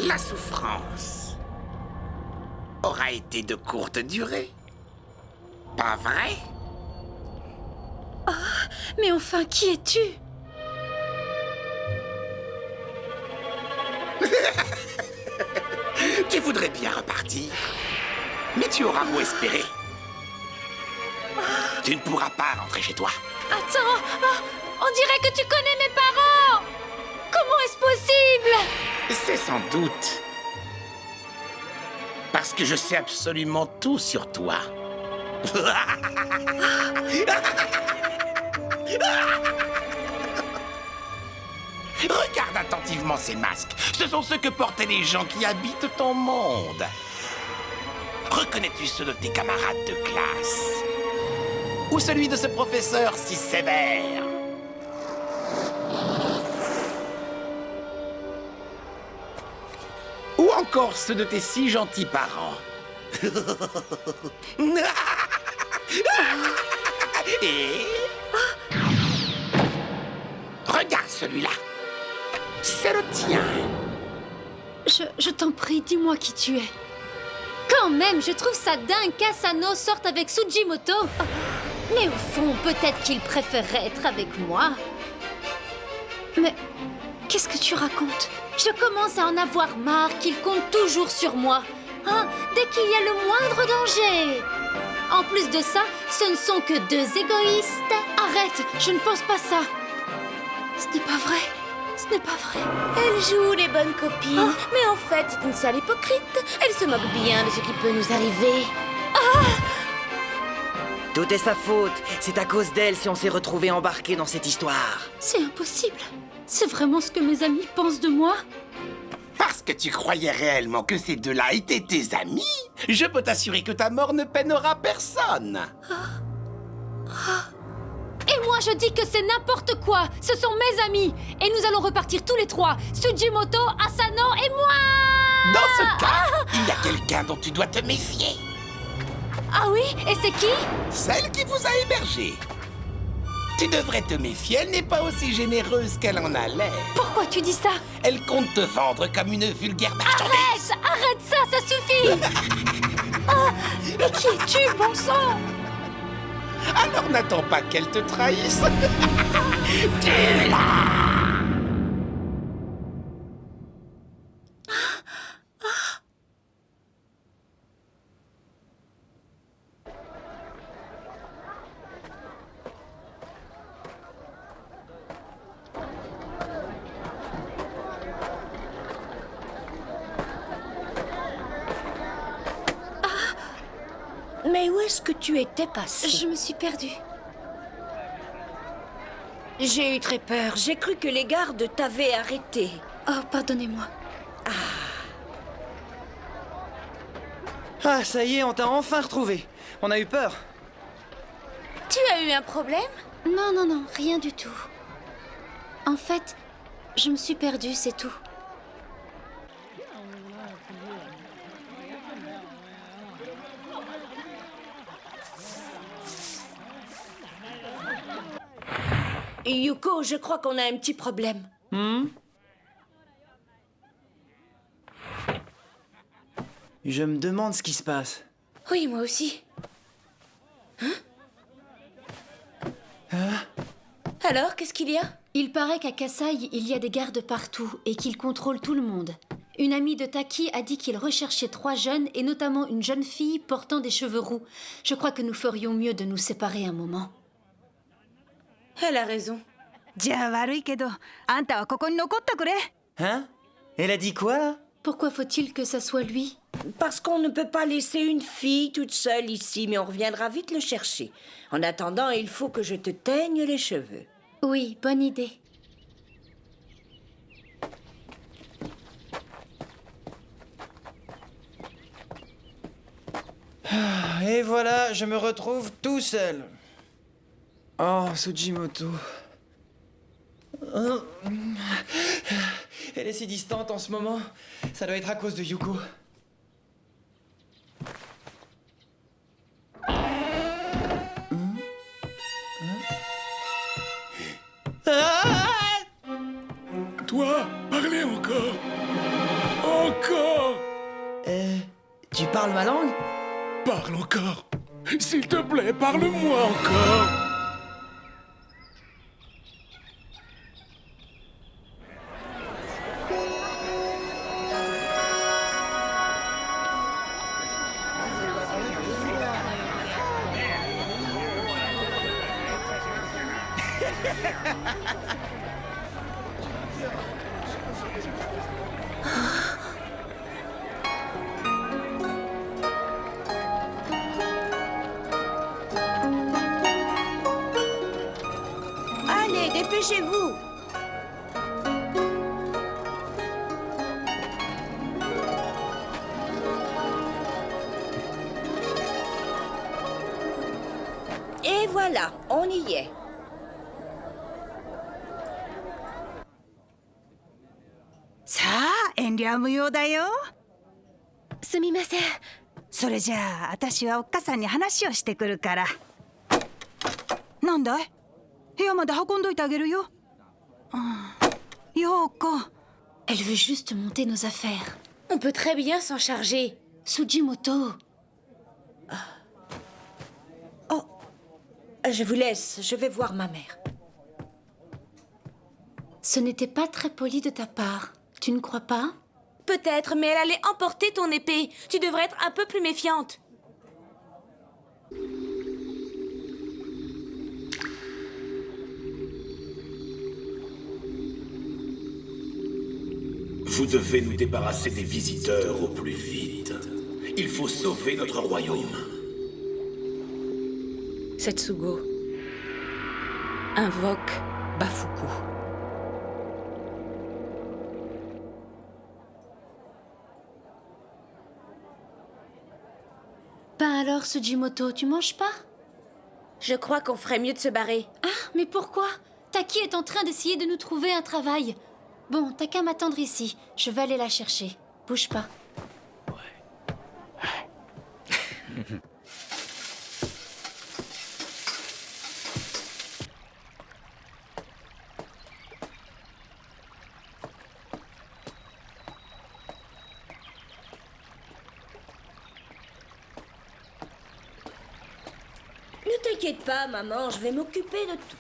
La souffrance aura été de courte durée. Pas vrai? Mais enfin, qui es-tu? Tu voudrais bien repartir, mais tu auras beau espérer. Tu ne pourras pas rentrer chez toi. Attends, on dirait que tu connais mes parents! Comment est-ce possible? C'est sans doute parce que je sais absolument tout sur toi. Regarde attentivement ces masques. Ce sont ceux que portaient les gens qui habitent ton monde. Reconnais-tu ceux de tes camarades de classe? Ou celui de ce professeur si sévère? Ou encore ceux de tes si gentils parents? Et... regarde celui-là. C'est le tien. Je t'en prie, dis-moi qui tu es. Quand même, je trouve ça dingue qu'Asano sorte avec Tsujimoto. Mais au fond, peut-être qu'il préférerait être avec moi. Mais qu'est-ce que tu racontes? Je commence à en avoir marre qu'il compte toujours sur moi. Hein, dès qu'il y a le moindre danger. En plus de ça, ce ne sont que deux égoïstes. Arrête, je ne pense pas ça. Ce n'est pas vrai. Ce n'est pas vrai. Elle joue les bonnes copines, mais en fait, c'est une sale hypocrite. Elle se moque bien de ce qui peut nous arriver. Tout est sa faute. C'est à cause d'elle si on s'est retrouvés embarqués dans cette histoire. C'est impossible. C'est vraiment ce que mes amis pensent de moi? Parce que tu croyais réellement que ces deux-là étaient tes amis, je peux t'assurer que ta mort ne peinera personne. Et moi, je dis que c'est n'importe quoi. Ce sont mes amis. Et nous allons repartir tous les trois. Tsujimoto, Asano et moi. Dans ce cas, il y a quelqu'un dont tu dois te méfier. Ah oui? Et c'est qui? Celle qui vous a hébergé. Tu devrais te méfier, elle n'est pas aussi généreuse qu'elle en a l'air. Pourquoi tu dis ça? Elle compte te vendre comme une vulgaire marchandise. Arrête ça, ça suffit. Mais qui es-tu, bon sang? Alors n'attends pas qu'elle te trahisse. Tue-la! Mais où est-ce que tu étais passé? Je me suis perdue. J'ai eu très peur. J'ai cru que les gardes t'avaient arrêté. Oh, pardonnez-moi. Ah, ça y est, on t'a enfin retrouvé. On a eu peur. Tu as eu un problème? Non, rien du tout. En fait, je me suis perdue, c'est tout. Yuko, je crois qu'on a un petit problème. Je me demande ce qui se passe. Oui, moi aussi. Alors, qu'est-ce qu'il y a? Il paraît qu'à Kasai, il y a des gardes partout et qu'ils contrôlent tout le monde. Une amie de Taki a dit qu'il recherchait 3 jeunes et notamment une jeune fille portant des cheveux roux. Je crois que nous ferions mieux de nous séparer un moment. Elle a raison. じゃあ悪いけど、あんたはここに残ってくれ。 Hein? Elle a dit quoi, là? Pourquoi faut-il que ça soit lui? Parce qu'on ne peut pas laisser une fille toute seule ici, mais on reviendra vite le chercher. En attendant, il faut que je te teigne les cheveux. Oui, bonne idée. Et voilà, je me retrouve tout seul. Oh, Tsujimoto. Elle est si distante en ce moment. Ça doit être à cause de Yuko. Toi, parlez encore. Encore! Tu parles ma langue? Parle encore! S'il te plaît, parle-moi encore! Allez, dépêchez-vous. Et voilà, on y est.さあ遠慮は無用だよ。すみません。それじゃあ私はおっかさんに話をしてくるから。なんだい？部屋まで運んどいてあげるよ。陽子。 Elle veut juste monter nos affaires. On peut très bien s'en charger. Sujimoto. Oh, je vous laisse, je vais voir ma mère. Ce n'était pas très poli de ta part. Tu ne crois pas? Peut-être, mais elle allait emporter ton épée. Tu devrais être un peu plus méfiante. Vous devez nous débarrasser des visiteurs au plus vite. Il faut sauver notre royaume. Setsugo. Invoque Bafuku. Ben alors, Sujimoto, tu manges pas? Je crois qu'on ferait mieux de se barrer. Ah, mais pourquoi? Taki est en train d'essayer de nous trouver un travail. Bon, t'as qu'à m'attendre ici. Je vais aller la chercher. Bouge pas. Ne t'inquiète pas, maman, je vais m'occuper de tout.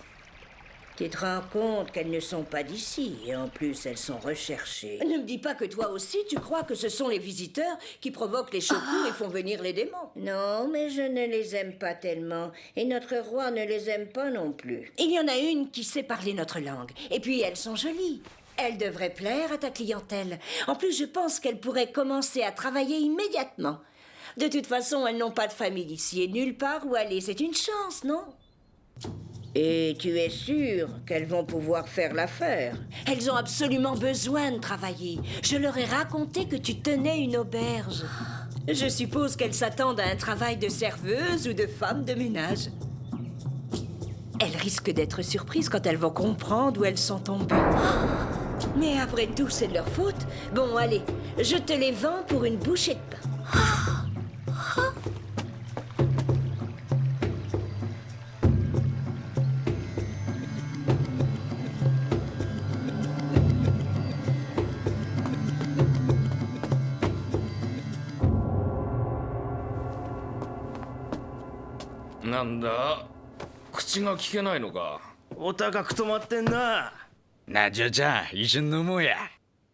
Tu te rends compte qu'elles ne sont pas d'ici, et en plus, elles sont recherchées. Ne me dis pas que toi aussi, tu crois que ce sont les visiteurs qui provoquent les Shoku et font venir les démons. Non, mais je ne les aime pas tellement, et notre roi ne les aime pas non plus. Il y en a une qui sait parler notre langue, et puis elles sont jolies. Elles devraient plaire à ta clientèle. En plus, je pense qu'elles pourraient commencer à travailler immédiatement. De toute façon, elles n'ont pas de famille ici, et nulle part où aller. C'est une chance, non ? Et tu es sûr qu'elles vont pouvoir faire l'affaire? Elles ont absolument besoin de travailler. Je leur ai raconté que tu tenais une auberge. Je suppose qu'elles s'attendent à un travail de serveuse ou de femme de ménage. Elles risquent d'être surprises quand elles vont comprendre où elles sont tombées. Mais après tout, c'est de leur faute. Bon, allez, je te les vends pour une bouchée de pain.なんだ口が聞けないのかお高く止まってんな。なあじゃあじゃあ一緒に飲もうや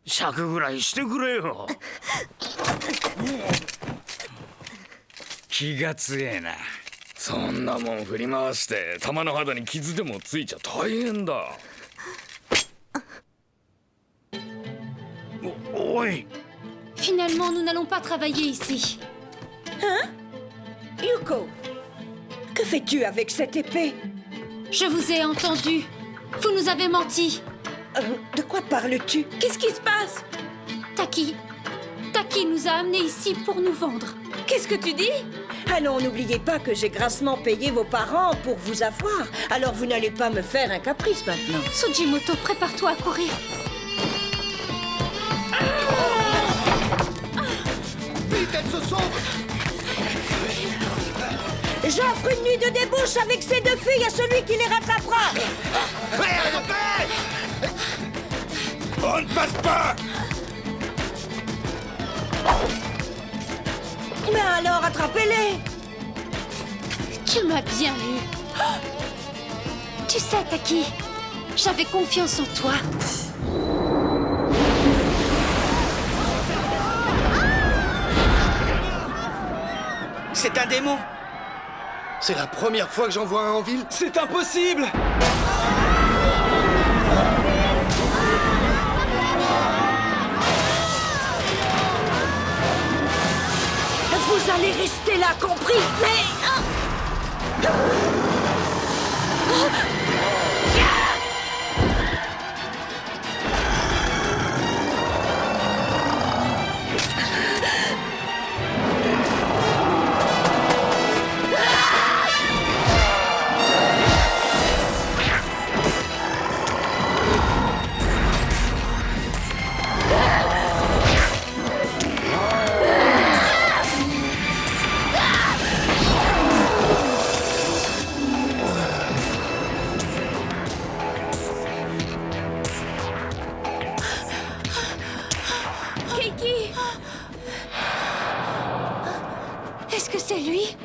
尺ぐらいしてくれよ。気が強えなそんなもん振り回して玉の肌に傷でもついちゃ大変だおい Finalement, nous n'allons pas travailler ici. Yuko, que fais-tu avec cette épée? Je vous ai entendu. Vous nous avez menti. De quoi parles-tu? Qu'est-ce qui se passe? Taki nous a amenés ici pour nous vendre. Qu'est-ce que tu dis? Allons, n'oubliez pas que j'ai grassement payé vos parents pour vous avoir. Alors vous n'allez pas me faire un caprice maintenant. Sujimoto, prépare-toi à courir. Vite, elle se sauve. J'offre une nuit de débauche avec ces deux filles à celui qui les rattrapera. On ne passe pas! Mais alors, attrapez-les! Tu m'as bien eu. Tu sais, Taki, j'avais confiance en toi. C'est un démon. C'est la première fois que j'en vois un en ville. C'est impossible! Vous allez rester là, compris? Mais... Keiki! Est-ce que c'est lui?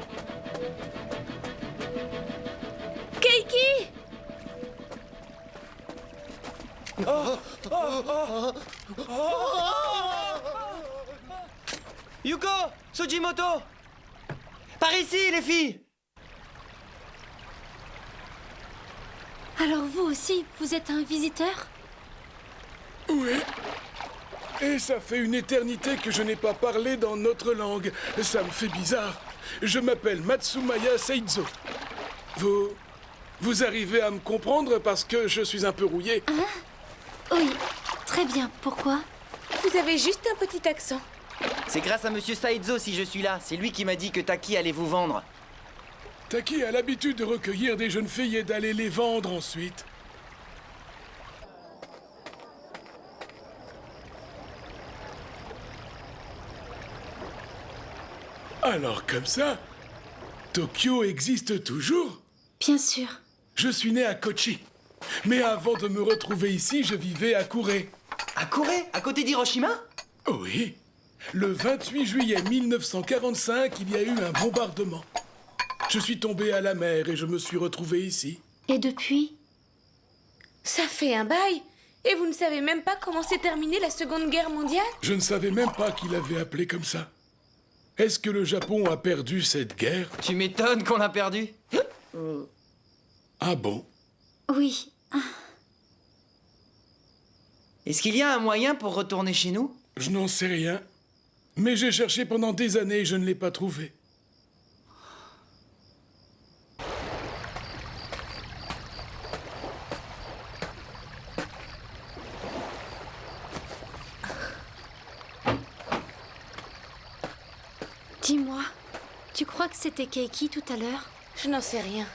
Keiki! Yuko! Sujimoto! Par ici, les filles! Alors vous aussi, vous êtes un visiteur? Oui. Et ça fait une éternité que je n'ai pas parlé dans notre langue. Ça me fait bizarre. Je m'appelle Matsumaya Seizo. Vous arrivez à me comprendre parce que je suis un peu rouillé. Oui, très bien. Pourquoi? Vous avez juste un petit accent. C'est grâce à Monsieur Saizo si je suis là. C'est lui qui m'a dit que Taki allait vous vendre. Taki a l'habitude de recueillir des jeunes filles et d'aller les vendre ensuite. Alors comme ça, Tokyo existe toujours? Bien sûr. Je suis né à Kochi. Mais avant de me retrouver ici, je vivais à Kure. À Kure? À côté d'Hiroshima? Oui. Le 28 juillet 1945, il y a eu un bombardement. Je suis tombé à la mer et je me suis retrouvé ici. Et depuis? Ça fait un bail. Et vous ne savez même pas comment s'est terminée la Seconde Guerre mondiale? Je ne savais même pas qu'il avait appelé comme ça. Est-ce que le Japon a perdu cette guerre? Tu m'étonnes qu'on l'a perdu. Ah bon? Oui. Est-ce qu'il y a un moyen pour retourner chez nous? Je n'en sais rien. Mais j'ai cherché pendant des années et je ne l'ai pas trouvé. Dis-moi, tu crois que c'était Keiki tout à l'heure? Je n'en sais rien.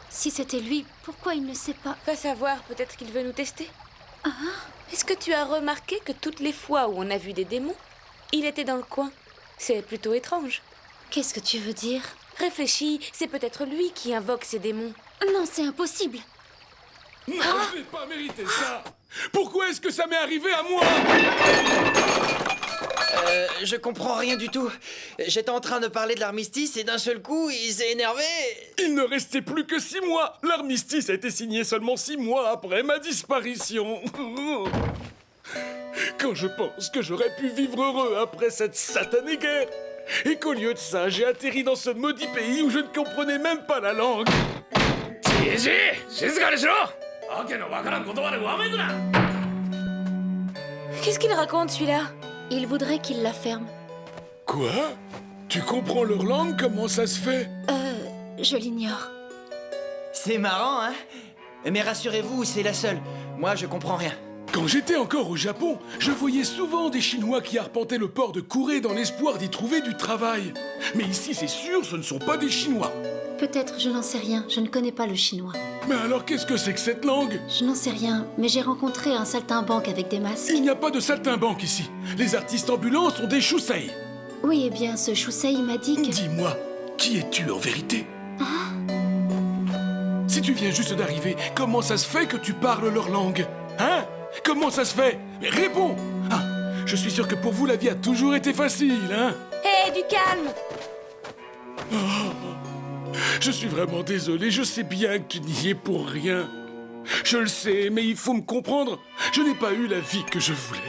Si c'était lui, pourquoi il ne sait pas? Va savoir, peut-être qu'il veut nous tester. Est-ce que tu as remarqué que toutes les fois où on a vu des démons, il était dans le coin? C'est plutôt étrange. Qu'est-ce que tu veux dire? Réfléchis, c'est peut-être lui qui invoque ces démons. Non, c'est impossible. Non, je n'ai pas mérité ça. Pourquoi est-ce que ça m'est arrivé à moi? Je comprends rien du tout. J'étais en train de parler de l'armistice et d'un seul coup, il s'est énervé. Il ne restait plus que 6 mois. L'armistice a été signé seulement 6 mois après ma disparition. Quand je pense que j'aurais pu vivre heureux après cette satanée guerre, et qu'au lieu de ça, j'ai atterri dans ce maudit pays où je ne comprenais même pas la langue. Qu'est-ce qu'il raconte, celui-là? Il voudrait qu'il la ferme. Quoi? Tu comprends leur langue? Comment ça se fait? Je l'ignore. C'est marrant, hein? Mais rassurez-vous, c'est la seule. Moi, je comprends rien. Quand j'étais encore au Japon, je voyais souvent des Chinois qui arpentaient le port de Kure dans l'espoir d'y trouver du travail. Mais ici, c'est sûr, ce ne sont pas des Chinois. Peut-être, je n'en sais rien. Je ne connais pas le chinois. Mais alors, qu'est-ce que c'est que cette langue? Je n'en sais rien, mais j'ai rencontré un saltimbanque avec des masques. Il n'y a pas de saltimbanque ici. Les artistes ambulants sont des shusei. Oui, eh bien, ce Shusei m'a dit que... Dis-moi, qui es-tu en vérité? Si tu viens juste d'arriver, comment ça se fait que tu parles leur langue? Hein? Comment ça se fait? Mais réponds! Ah, je suis sûr que pour vous, la vie a toujours été facile, hein? Hé, du calme. Je suis vraiment désolé, je sais bien que tu n'y es pour rien. Je le sais, mais il faut me comprendre. Je n'ai pas eu la vie que je voulais.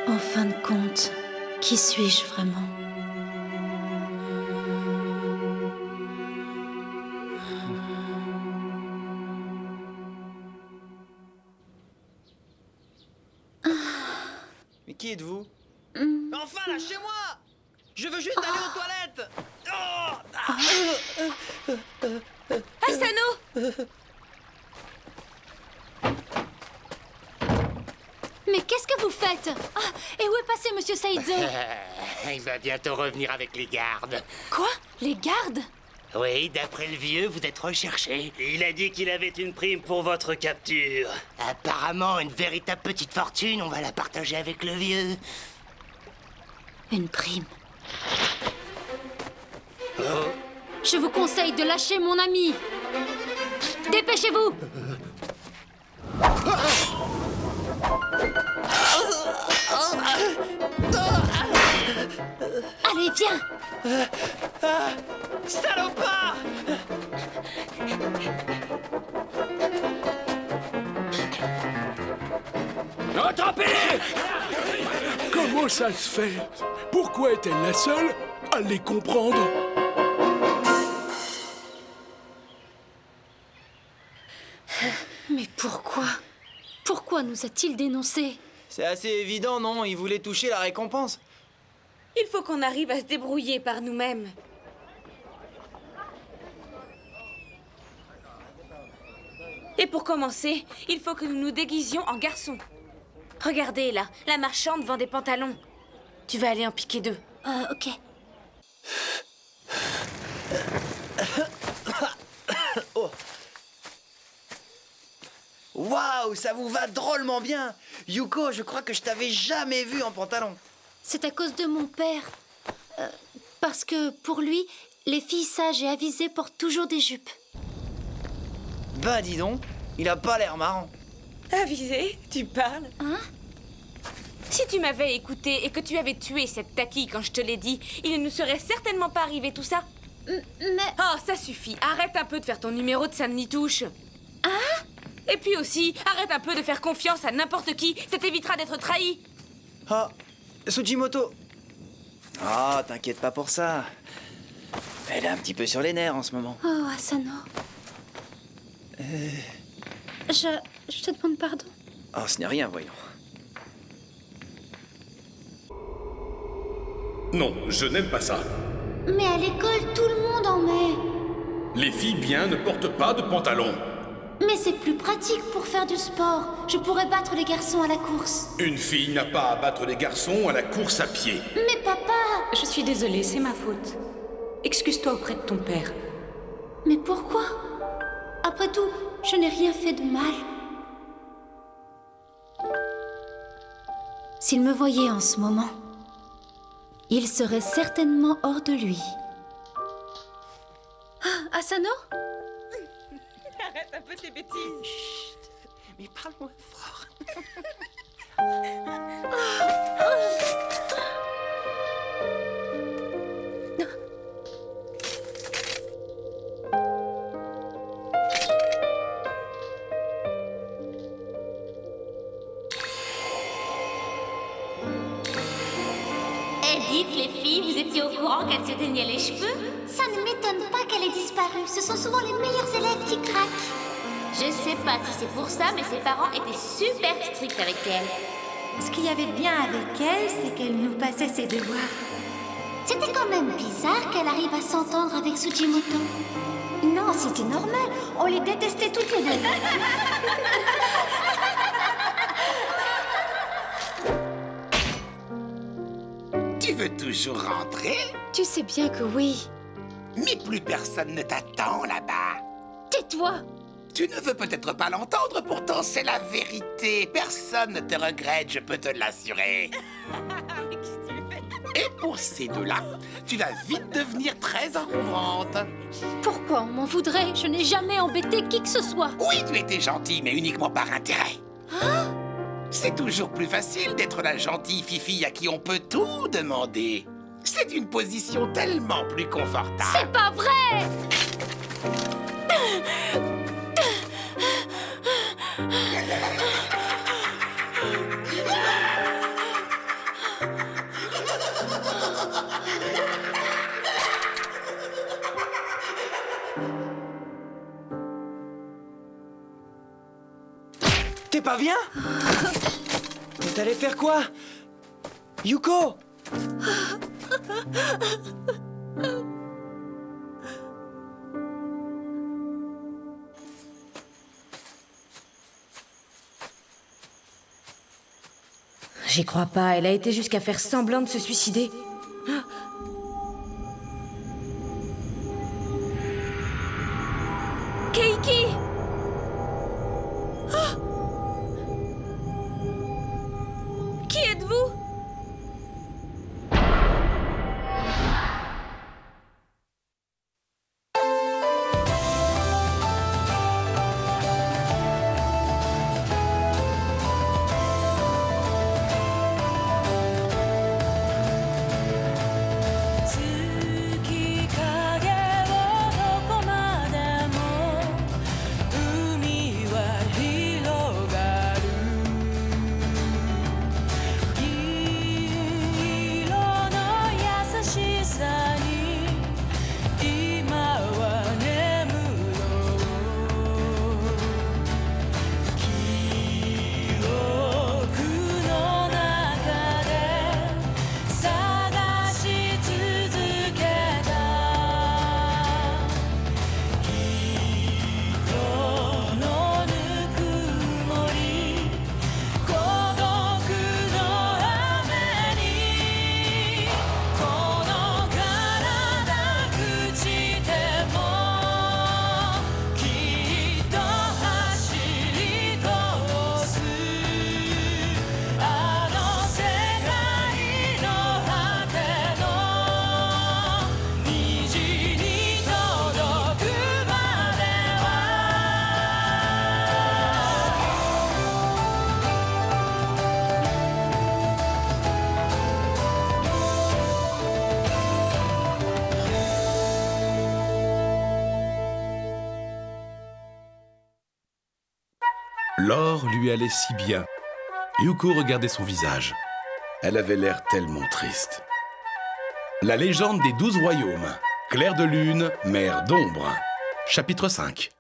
En fin de compte, qui suis-je vraiment? Mais qui êtes-vous? Enfin, lâchez-moi! Je veux juste aller aux toilettes! Asano! Mais qu'est-ce que vous faites? Ah, et où est passé Monsieur Saizo? Il va bientôt revenir avec les gardes. Quoi? Les gardes? Oui, d'après le vieux, vous êtes recherché. Il a dit qu'il avait une prime pour votre capture. Apparemment, une véritable petite fortune, on va la partager avec le vieux. Une prime. Je vous conseille de lâcher mon ami. Dépêchez-vous! Allez, viens! Salopard! Attrapez-les! Comment ça se fait? Pourquoi est-elle la seule à les comprendre? Mais pourquoi? Pourquoi nous a-t-il dénoncés? C'est assez évident, non? Il voulait toucher la récompense. Il faut qu'on arrive à se débrouiller par nous-mêmes. Et pour commencer, il faut que nous nous déguisions en garçons. Regardez là, la marchande vend des pantalons. Tu vas aller en piquer deux. Ok. Waouh, ça vous va drôlement bien! Yuko, je crois que je t'avais jamais vu en pantalon. C'est à cause de mon père. Parce que pour lui, les filles sages et avisées portent toujours des jupes. Bah dis donc, il a pas l'air marrant. Avisé, tu parles? Hein? Si tu m'avais écouté et que tu avais tué cette Taki quand je te l'ai dit, il ne nous serait certainement pas arrivé tout ça. Mais... Oh, ça suffit. Arrête un peu de faire ton numéro de Samnitouche. Hein? Et puis aussi, arrête un peu de faire confiance à n'importe qui. Ça t'évitera d'être trahi. Ah, Tsujimoto. Ah, t'inquiète pas pour ça. Elle est un petit peu sur les nerfs en ce moment. Oh, Asano. Je te demande pardon. Oh, ce n'est rien, voyons. Non, je n'aime pas ça. Mais à l'école, tout le monde en met. Les filles bien ne portent pas de pantalon. Mais c'est plus pratique pour faire du sport. Je pourrais battre les garçons à la course. Une fille n'a pas à battre les garçons à la course à pied. Mais papa... Je suis désolée, c'est ma faute. Excuse-toi auprès de ton père. Mais pourquoi? Après tout, je n'ai rien fait de mal. S'il me voyait en ce moment, il serait certainement hors de lui. Ah, Asano? Arrête un peu tes bêtises. Chut, mais parle moins fort. Dites les filles, vous étiez au courant qu'elle s'éteignait les cheveux? Ça ne m'étonne pas qu'elle ait disparu. Ce sont souvent les meilleurs élèves qui craquent. Je sais pas si c'est pour ça, mais ses parents étaient super stricts avec elle. Ce qu'il y avait de bien avec elle, c'est qu'elle nous passait ses devoirs. C'était quand même bizarre qu'elle arrive à s'entendre avec Tsujimoto. Non, c'était normal. On les détestait toutes les deux. Tu veux toujours rentrer? Tu sais bien que oui. Mais plus personne ne t'attend là-bas. Tais-toi! Tu ne veux peut-être pas l'entendre, pourtant c'est la vérité. Personne ne te regrette, je peux te l'assurer. Et pour ces deux-là, tu vas vite devenir très encombrante. Pourquoi on m'en voudrait? Je n'ai jamais embêté qui que ce soit. Oui, tu étais gentille, mais uniquement par intérêt. Hein? C'est toujours plus facile d'être la gentille fifille à qui on peut tout demander. C'est une position tellement plus confortable. C'est pas vrai! T'es pas bien? T'allais faire quoi? Yuko! J'y crois pas, elle a été jusqu'à faire semblant de se suicider. Keiki! Qui êtes-vous? L'or lui allait si bien. Yuko regardait son visage. Elle avait l'air tellement triste. La légende des 12 royaumes. Clair de lune, mer d'ombre. Chapitre 5.